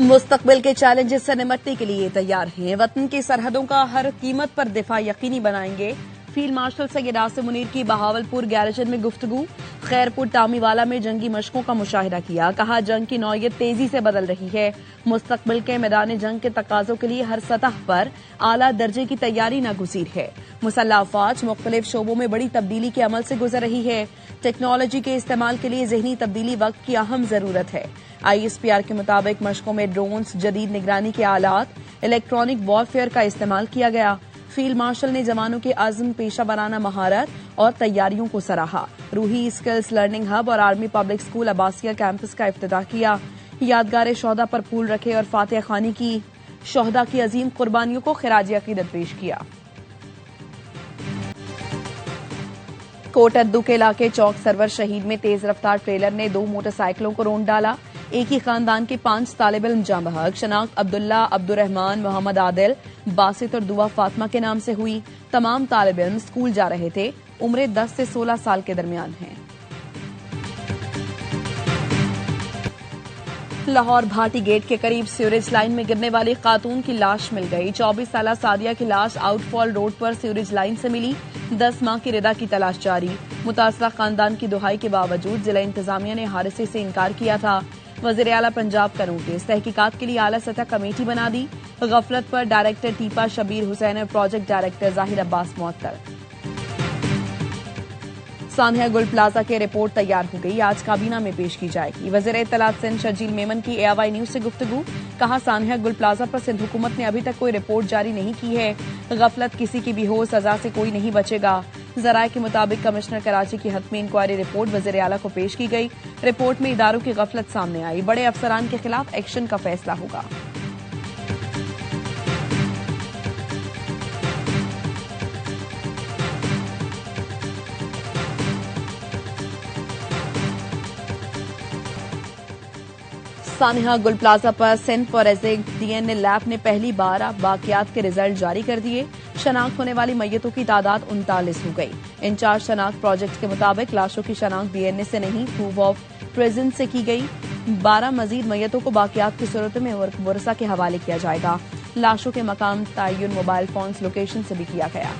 मुस्तकबिल के चैलेंजेस से निपटने के लिए तैयार हैं। वतन की सरहदों का हर कीमत पर दिफा यकीनी बनाएंगे। फील्ड मार्शल सैयद आसिम मुनीर की बहावलपुर गैरिजन में गुफ्तगू। खैरपुर टामीवाला में जंगी मशकों का मुशाहिदा किया। कहा, जंग की नौयत तेजी से बदल रही है। मुस्तकबिल के मैदान जंग के तकाजों के लिए हर सतह पर आला दर्जे की तैयारी नागुज़ीर है। मुसल्लह अफवाज मुख्तलिफ शोबों में बड़ी तब्दीली के अमल से गुजर रही है। टेक्नोलॉजी के इस्तेमाल के लिए जहनी तब्दीली वक्त की अहम जरूरत है। ISPR के मुताबिक मशकों में ड्रोन्स, जदीद निगरानी के आलात, इलेक्ट्रॉनिक वॉरफेयर का इस्तेमाल किया गया। फील्ड मार्शल ने जवानों के आज़म, पेशा वराना महारत और तैयारियों को सराहा। रूही स्किल्स लर्निंग हब और army public school Abbasiya campus का इफ्तिताह किया। यादगार शोहदा पर फूल रखे और फातिहा खानी की। शोहदा की अजीम कुर्बानियों को खिराज अकीदत पेश किया। कोटद्दू के इलाके चौक सरवर शहीद में तेज रफ्तार ट्रेलर ने 2 मोटरसाइकिलों को रौंद डाला। एक ही खानदान के 5 तालिब इल्म जाँ बहक। शनाख्त अब्दुल्ला, अब्दुर्रहमान, मोहम्मद आदिल, बासित और दुआ फातिमा के नाम से हुई। तमाम तालिब इल्म स्कूल जा रहे थे। उम्रें 10 से 16 साल के दरमियान हैं। लाहौर भाटी गेट के करीब सीवरेज लाइन में गिरने वाली खातून की लाश मिल गई। 24 साला सादिया की लाश आउटफॉल रोड पर सीवरेज लाइन से मिली। 10 माह की रिदा की तलाश जारी। मुतासरा खानदान की दुहाई के बावजूद जिला इंतजामिया ने हादसे से इनकार किया था। वज़ीर आला पंजाब का नोटिस। तहकीकात के लिए आला सतह कमेटी बना दी। गफलत पर डायरेक्टर टीपा शबीर हुसैन और प्रोजेक्ट डायरेक्टर जाहिर अब्बास मुअत्तल। सानिया गुल प्लाजा की रिपोर्ट तैयार हो गई। आज काबीना में पेश की जाएगी। वज़ीर इत्तलात सिंध शर्जील मेमन की AIY न्यूज से गुफ्तगू। कहा, सानिया गुल प्लाजा पर सिंध हुकूमत ने अभी तक कोई रिपोर्ट जारी नहीं की है। गफलत किसी की भी हो, सजा से कोई नहीं बचेगा। जराये के मुताबिक कमिश्नर कराची की हतमी इंक्वायरी रिपोर्ट वज़ीर आला को पेश की गई। रिपोर्ट में इदारों की गफलत सामने आई। बड़े अफसरान के खिलाफ एक्शन का फैसला होगा। सानिया गुल प्लाजा पर सिंध फॉरेंसिक DNA लैब ने पहली बार बाकियात के रिजल्ट जारी कर दिए। शनाख्त होने वाली मैयतों की तादाद 39 हो गई। इंचार्ज शनाख्त प्रोजेक्ट के मुताबिक लाशों की शनाख्त DNA से नहीं, प्रूफ ऑफ प्रेजेंस से की गई। 12 मजीद मैयतों को बाकियात की सूरत में वरसा के हवाले किया जाएगा। लाशों के मकाम तयन मोबाइल फोन्स लोकेशन से भी किया गया।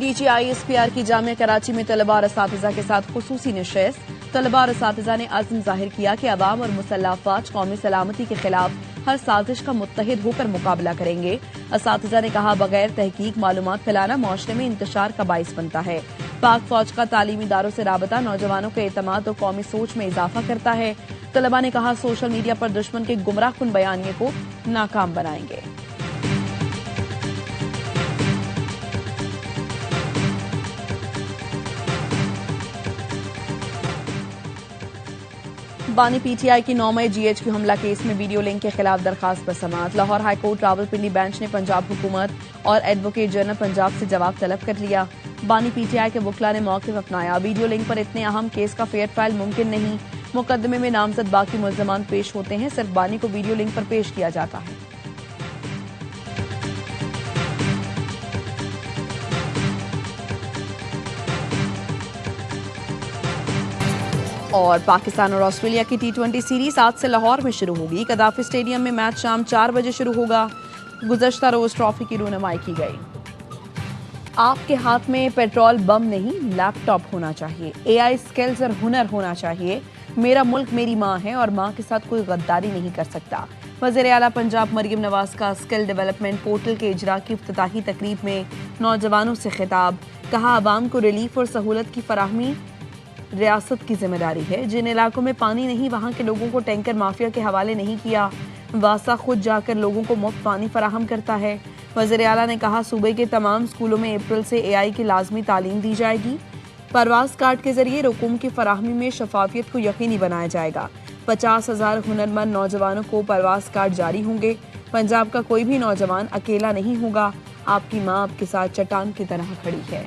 DG ISPR की जामिया कराची में तलबा और असातिज़ा के साथ खुसूसी नशिस्त। तलबा और असातिज़ा ने अज़्म जाहिर किया कि अवाम और मुसल्लह अफवाज कौमी सलामती के खिलाफ हर साजिश का मुत्तहिद होकर मुकाबला करेंगे। असातिज़ा ने कहा, बगैर तहकीक मालूमात फैलाना मुआशरे में इंतशार का बाइस बनता है। पाक फौज का तालीमी इदारों से राबता नौजवानों के एतमाद और कौमी सोच में इजाफा करता है। तलबा ने कहा, सोशल मीडिया पर दुश्मन के गुमराह कुन बयानिए को नाकाम बनाएंगे। बानी PTI की 9 मई GHQ हमला केस में वीडियो लिंक के खिलाफ दरखास्त पर समाअत। लाहौर हाईकोर्ट रावलपिंडी बेंच ने पंजाब हुकूमत और एडवोकेट जनरल पंजाब से जवाब तलब कर लिया। बानी PTI के वकला ने मौक़िफ़ अपनाया। वीडियो लिंक पर इतने अहम केस का फेयर ट्रायल मुमकिन नहीं। मुकदमे में नामजद बाकी मुल्ज़मान पेश होते हैं, सिर्फ बानी को वीडियो लिंक पर पेश किया जाता है। और पाकिस्तान और ऑस्ट्रेलिया की T20 सीरीज आज से लाहौर में शुरू होगी। कदाफी स्टेडियम में मैच शाम 4 बजे शुरू होगा। गुज़श्ता रोज ट्रॉफी की रूनुमाई की गई। आपके हाथ में पेट्रोल बम नहीं, लैपटॉप होना चाहिए। AI स्किल्स और हुनर होना चाहिए। मेरा मुल्क मेरी माँ है और माँ के साथ कोई गद्दारी नहीं कर सकता। वज़ीर आला पंजाब मरियम नवाज का स्किल डेवलपमेंट पोर्टल के इजरा की इफ्तिताही तकरीब में नौजवानों से खिताब। कहा, आवाम को रिलीफ और सहूलत की फराहमी रियासत की जिम्मेदारी है। जिन इलाकों में पानी नहीं, वहाँ के लोगों को टैंकर माफिया के हवाले नहीं किया। वासा खुद जाकर लोगों को मुफ्त पानी फराहम करता है। वज़ीर आला ने कहा, सूबे के तमाम स्कूलों में अप्रैल से AI की लाजमी तालीम दी जाएगी। परवाज कार्ड के जरिए रकूम की फराहमी में शफाफियत को यकीनी बनाया जाएगा। 50,000 हुनरमंद नौजवानों को परवाज कार्ड जारी होंगे। पंजाब का कोई भी नौजवान अकेला नहीं होगा। आपकी माँ आपके साथ चट्टान की तरह खड़ी है।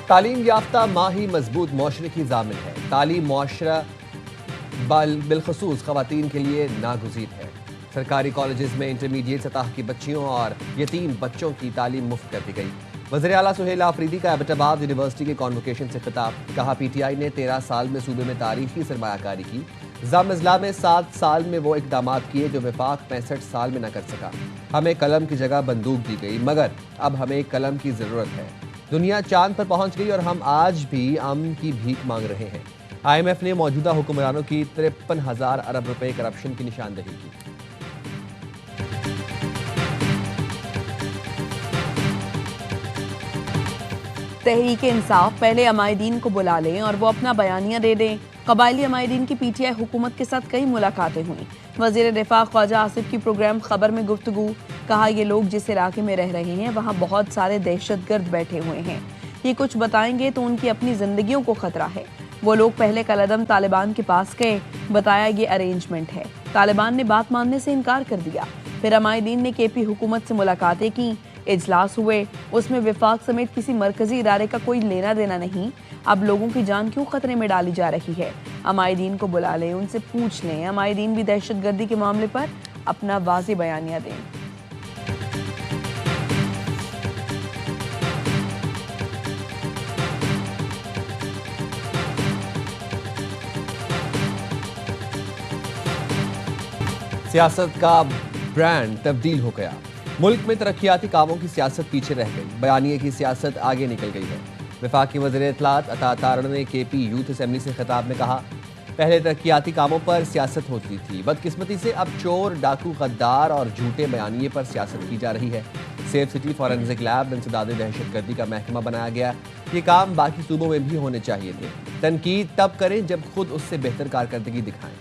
तालीम याफ्ता माँ ही मजबूत मुआशरे की जामिन है। तालीम मुआशरा बिलखसूस खवातीन के लिए नागुज़ीर है। सरकारी कॉलेजेस में इंटरमीडिएट सतह की बच्चियों और यतीम बच्चों की तालीम मुफ्त कर दी गई। वज़ीर आला सुहेल आफरीदी का एबटाबाद यूनिवर्सिटी के कॉन्वोकेशन से खिताब। कहा PTI ने 13 साल में सूबे में तारीखी सरमायाकारी की। निज़ाम अज़ला में 7 साल में वो इकदाम किए जो वफाक 65 साल में न कर सका। हमें कलम की जगह बंदूक दी गई, मगर अब हमें कलम की ज़रूरत है। दुनिया चांद पर पहुंच गई और हम आज भी अमन की भीख मांग रहे हैं। IMF ने मौजूदा हुक्मरानों की 53,000 अरब रुपए करप्शन की निशानदेही की। तहरीक इंसाफ पहले अमायदीन को बुला लें और वो अपना बयानिया दे दें। कबायली अमायदीन की PTI हुकूमत के साथ कई मुलाकातें हुई। वज़ीर दिफा ख्वाजा आसिफ की प्रोग्राम खबर में गुफ्तगू। कहा ये लोग जिस इलाके में रह रहे हैं वहाँ बहुत सारे दहशतगर्द बैठे हुए हैं, ये कुछ बताएंगे तो उनकी अपनी जिंदगियों को खतरा है। वो लोग पहले कलदम तालिबान के पास गए, बताया ये अरेंजमेंट है। तालिबान ने बात मानने से इनकार कर दिया। फिर अमायदीन ने KP हुकूमत से मुलाकातें की, इजलास हुए, उसमें विफाक समेत किसी मरकजी इदारे का कोई लेना देना नहीं। अब लोगों की जान क्यों खतरे में डाली जा रही है? अमायदीन को बुला लें, उनसे पूछ लें। अमायदीन भी दहशतगर्दी के मामले पर अपना वाज़े बयानिया दें। सियासत का ब्रांड तब्दील हो गया। मुल्क में तरक्याती कामों की सियासत पीछे रह गई, बयानिए की सियासत आगे निकल गई है। वफाकी वज़ीर इत्तलात अता तारण ने KP यूथ असेंबली से खिताब में कहा, पहले तरक्याती कामों पर सियासत होती थी, बदकिस्मती से अब चोर, डाकू, गद्दार और झूठे बयानिए पर सियासत की जा रही है। सेफ सिटी फॉरेंसिक लैब इंसदाद दहशतगर्दी का महकमा बनाया गया। ये काम बाकी सूबों में भी होने चाहिए थे। तनकीद तब करें जब खुद उससे बेहतर कारकर्दगी दिखाएं।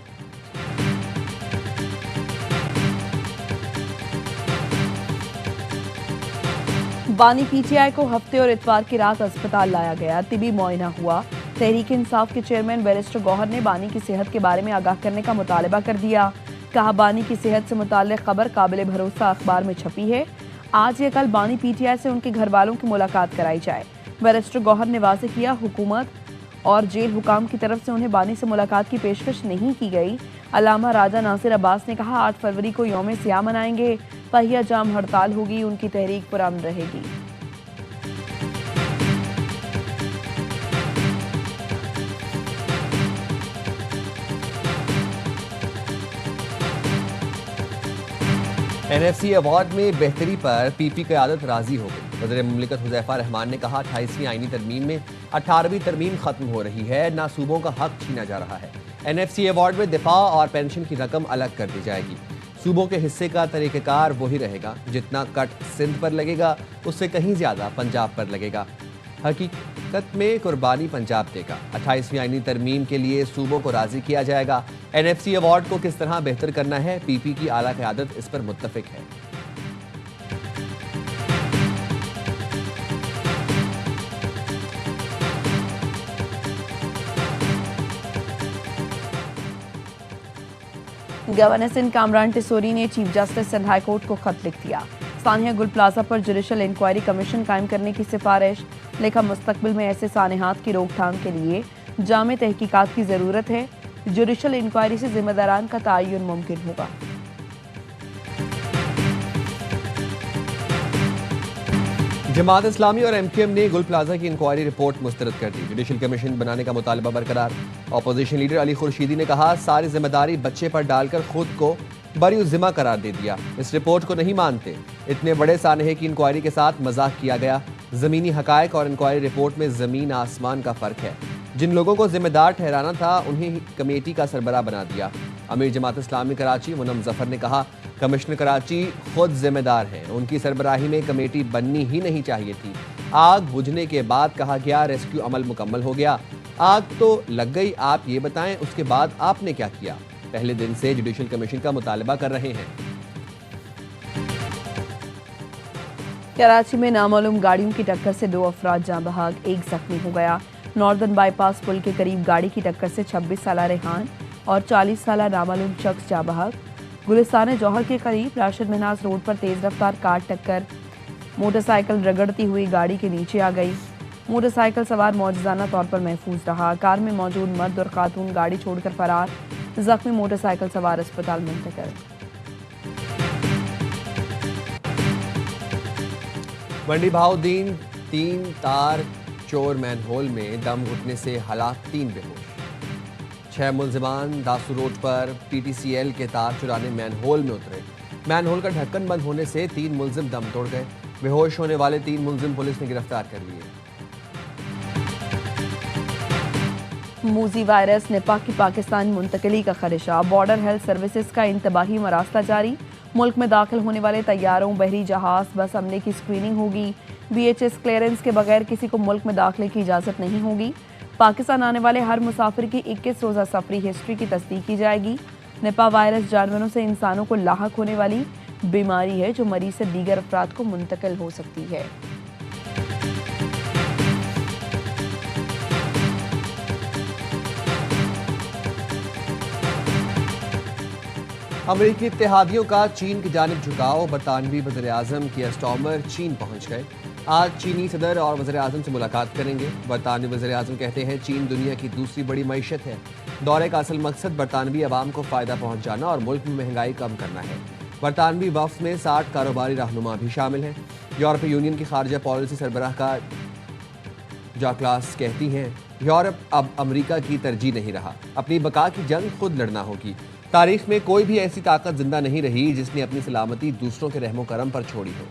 बानी PTI को हफ्ते और इतवार की रात अस्पताल लाया गया, तिबी मुआयना हुआ। तहरीक इंसाफ के चेयरमैन बैरिस्टर गौहर ने बानी की सेहत के बारे में आगाह करने का मुतालबा कर दिया। कहा बानी की सेहत से मुताल्लिक खबर काबिल भरोसा अखबार में छपी है। आज या कल बानी PTI से उनके घर वालों की मुलाकात कराई जाए। बैरिस्टर गौहर ने वाज़ेह किया, हुकूमत और जेल हुकाम की तरफ से उन्हें बानी से मुलाकात की पेशकश नहीं की गई। अल्लामा राजा नासिर अब्बास ने कहा, 8 फरवरी को यौम सियाह मनाएंगे, पहिया जाम हड़ताल होगी, उनकी तहरीक पुरअमन रहेगी। NFC अवार्ड में बेहतरी पर PP क़यादत राजी हो गई। वज़ीर मुमलिकत हुज़ैफ़ा रहमान ने कहा, 28वीं आईनी तरमीम में 18वीं तरमीम खत्म हो रही है, ना सूबों का हक छीना जा रहा है। NFC अवार्ड में दिफा और पेंशन की रकम अलग कर दी जाएगी। सूबों के हिस्से का तरीक़ेकार वही रहेगा। जितना कट सिंध पर लगेगा उससे कहीं ज़्यादा पंजाब पर लगेगा। हकीकत में कुर्बानी पंजाब देगा। 28वीं आईनी तरमीम के लिए सूबों को राजी किया जाएगा। NFC अवार्ड को किस तरह बेहतर करना है, PP की आला क़यादत इस पर मुत्तफिक है। गवर्नर सिंध कामरान टिसोरी ने chief justice Sindh high court को खत लिख दिया। सानिया गुल प्लाजा पर जुडिशल इंक्वायरी कमीशन कायम करने की सिफारिश। लिखा, मुस्तकबिल में ऐसे सानेहात की रोकथाम के लिए जामे तहकीकात की ज़रूरत है। जुडिशल इंक्वायरी से जिम्मेदारान का तयन मुमकिन होगा। जमात इस्लामी और MQM ने गुल प्लाजा की इंक्वायरी रिपोर्ट मुस्तरद कर दी। जुडिशल कमीशन बनाने का मुतालबा बरकरार। अपोजिशन लीडर अली खुर्शीदी ने कहा, सारी जिम्मेदारी बच्चे पर डालकर खुद को बरी जिम्मा करार दे दिया। इस रिपोर्ट को नहीं मानते। इतने बड़े सानहे की इंक्वायरी के साथ मजाक किया गया। ज़मीनी हकायक और इंक्वायरी रिपोर्ट में ज़मीन आसमान का फ़र्क है। जिन लोगों को जिम्मेदार ठहराना था उन्हें कमेटी का सरबराह बना दिया। अमीर जमात इस्लामी कराची मुनम जफर ने कहा, कमिश्नर कराची खुद जिम्मेदार हैं, उनकी सरबराही में कमेटी बननी ही नहीं चाहिए थी। आग बुझने के बाद कहा गया रेस्क्यू अमल मुकम्मल हो गया। आग तो लग गई, आप ये बताएं उसके बाद आपने क्या किया? पहले दिन से जुडिशल कमीशन का मुतालबा कर रहे हैं। कराची में नामालूम गाड़ियों की टक्कर से 2 अफराद जाँ बहक, 1 जख्मी हो गया। नॉर्दर्न बाईपास पुल के करीब गाड़ी की टक्कर से 26 साल रेहान और 40 साल नामालूम शख्स जाँ बहक। गुलिस्तान जौहर के करीब राशिद महनाज रोड पर तेज रफ्तार कार टक्कर, मोटरसाइकिल रगड़ती हुई गाड़ी के नीचे आ गई। मोटरसाइकिल सवार मौजूदाना तौर पर महफूज रहा। कार में मौजूद मर्द और खातून गाड़ी छोड़कर फरार। जख्मी मोटरसाइकिल सवार अस्पताल मुंतकिल। मंडी भाउद्दीन 3 तार चोर मैनहोल में दम घुटने से हलाक 3 बेहोश। 6 मुलजिमान दासू रोड पर पीटीसीएल के तार चुराने मैनहोल में उतरे। मैनहोल का ढक्कन बंद होने से 3 मुलजिम दम तोड़ गए। बेहोश होने वाले 3 मुलजिम पुलिस ने गिरफ्तार कर लिए। मूजी वायरस निपा की पाकिस्तान मुंतकली का खदशा। बॉर्डर हेल्थ सर्विसेज का इंतबाही मरासला जारी। मुल्क में दाखिल होने वाले तैयारों, बहरी जहाज, बस अमले की स्क्रीनिंग होगी। BHS क्लियरेंस के बगैर किसी को मुल्क में दाखिले की इजाज़त नहीं होगी। पाकिस्तान आने वाले हर मुसाफिर की 21 रोज़ा सफरी हिस्ट्री की तस्दीक की जाएगी। निपा वायरस जानवरों से इंसानों को लाहक होने वाली बीमारी है जो मरीज से दीगर अफराद को मुंतकिल हो सकती है। अमरीकी इत्तेहादियों का चीन की जानिब झुकाव। बरतानवी वज़ीर-ए-आज़म कियर स्टार्मर चीन पहुंच गए। आज चीनी सदर और वज़ीर-ए-आज़म से मुलाकात करेंगे। बरतानवी वज़ीर-ए-आज़म कहते हैं चीन दुनिया की दूसरी बड़ी मईशत है। दौरे का असल मकसद बरतानवी अवाम को फ़ायदा पहुंचाना और मुल्क में महंगाई कम करना है। बरतानवी वफ़द में 60 कारोबारी रहनुमा भी शामिल हैं। यूरोपीय यूनियन की खारजा पॉलिसी सरबराहकार जाक्लास कहती हैं यूरोप अब अमरीका की तरजीह नहीं रहा, अपनी बका की जंग खुद लड़ना होगी। तारीख में कोई भी ऐसी ताकत जिंदा नहीं रही जिसने अपनी सलामती दूसरों के रहमो करम पर छोड़ी हो।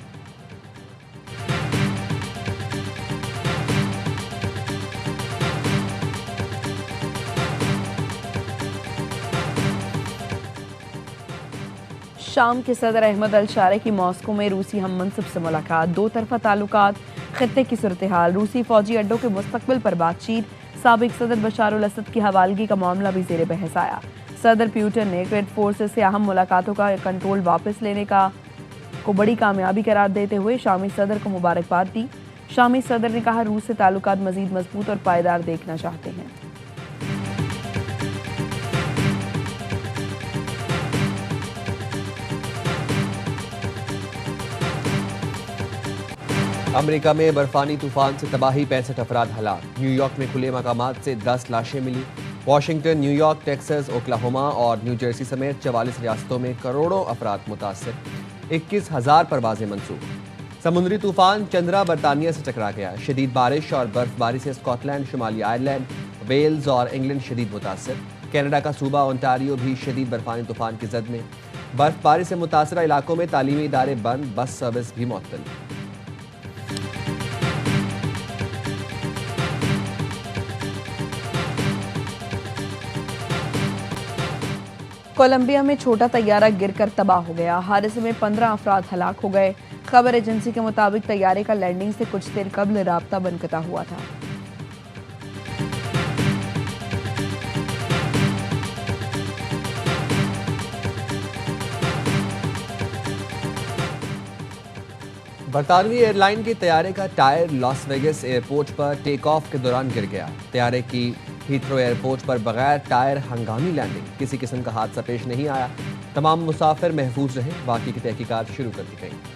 शाम के सदर अहमद अल शारे की मॉस्को में रूसी हम मनसब से मुलाकात। 2 तरफा ताल्लुकात, खित्ते की सूरत हाल, रूसी फौजी अड्डों के मुस्तकबिल पर बातचीत। साबिक सदर बशार अल असद की हवालगी का मामला भी जेर बहस आया। सदर प्यूटन ने क्रेड फोर्सेस से अहम मुलाकातों का कंट्रोल वापस लेने को बड़ी कामयाबी करार देते हुए शामी सदर को मुबारकबाद दी। शामी सदर ने कहा रूस से ताल्लुकात मजीद मजबूत और पायदार देखना चाहते हैं। अमेरिका में बर्फानी तूफान से तबाही, 65 अफराद हलाक। न्यूयॉर्क में खुले मकामात से 10 लाशें मिली। वाशिंगटन, न्यूयॉर्क, टेक्सास, ओक्लाहोमा और न्यू जर्सी समेत 44 रियासतों में करोड़ों अफराद मुतासर। 21,000 परवाजें मंसूख। समुद्री तूफान चंद्रा बरतानिया से टकरा गया। शदीद बारिश और बर्फबारी से स्कॉटलैंड, शुमाली आयरलैंड, वेल्स और इंग्लैंड शदीद मुतासर। कनाडा का सूबा ओंटारियो भी शदीद बर्फानी तूफान की जद में। बर्फबारी से मुतासरा इलाकों में तालीमी इदारे बंद, बस सर्विस भी मुअत्तल। कोलंबिया में छोटा तैयारा गिरकर तबाह हो गया। हादसे में 15 अफराद हलाक हो गए। खबर एजेंसी के मुताबिक तैयारे का लैंडिंग से कुछ देर कबल राब्ता बनकता हुआ था। बरतानवी एयरलाइन के तैयारे का टायर लॉस वेगस एयरपोर्ट पर टेक ऑफ के दौरान गिर गया। तैयारे की हीथ्रो एयरपोर्ट पर बगैर टायर हंगामी लैंडिंग। किसी किस्म का हादसा पेश नहीं आया। तमाम मुसाफिर महफूज रहे। बाकी की तहकीकात शुरू कर दी गई।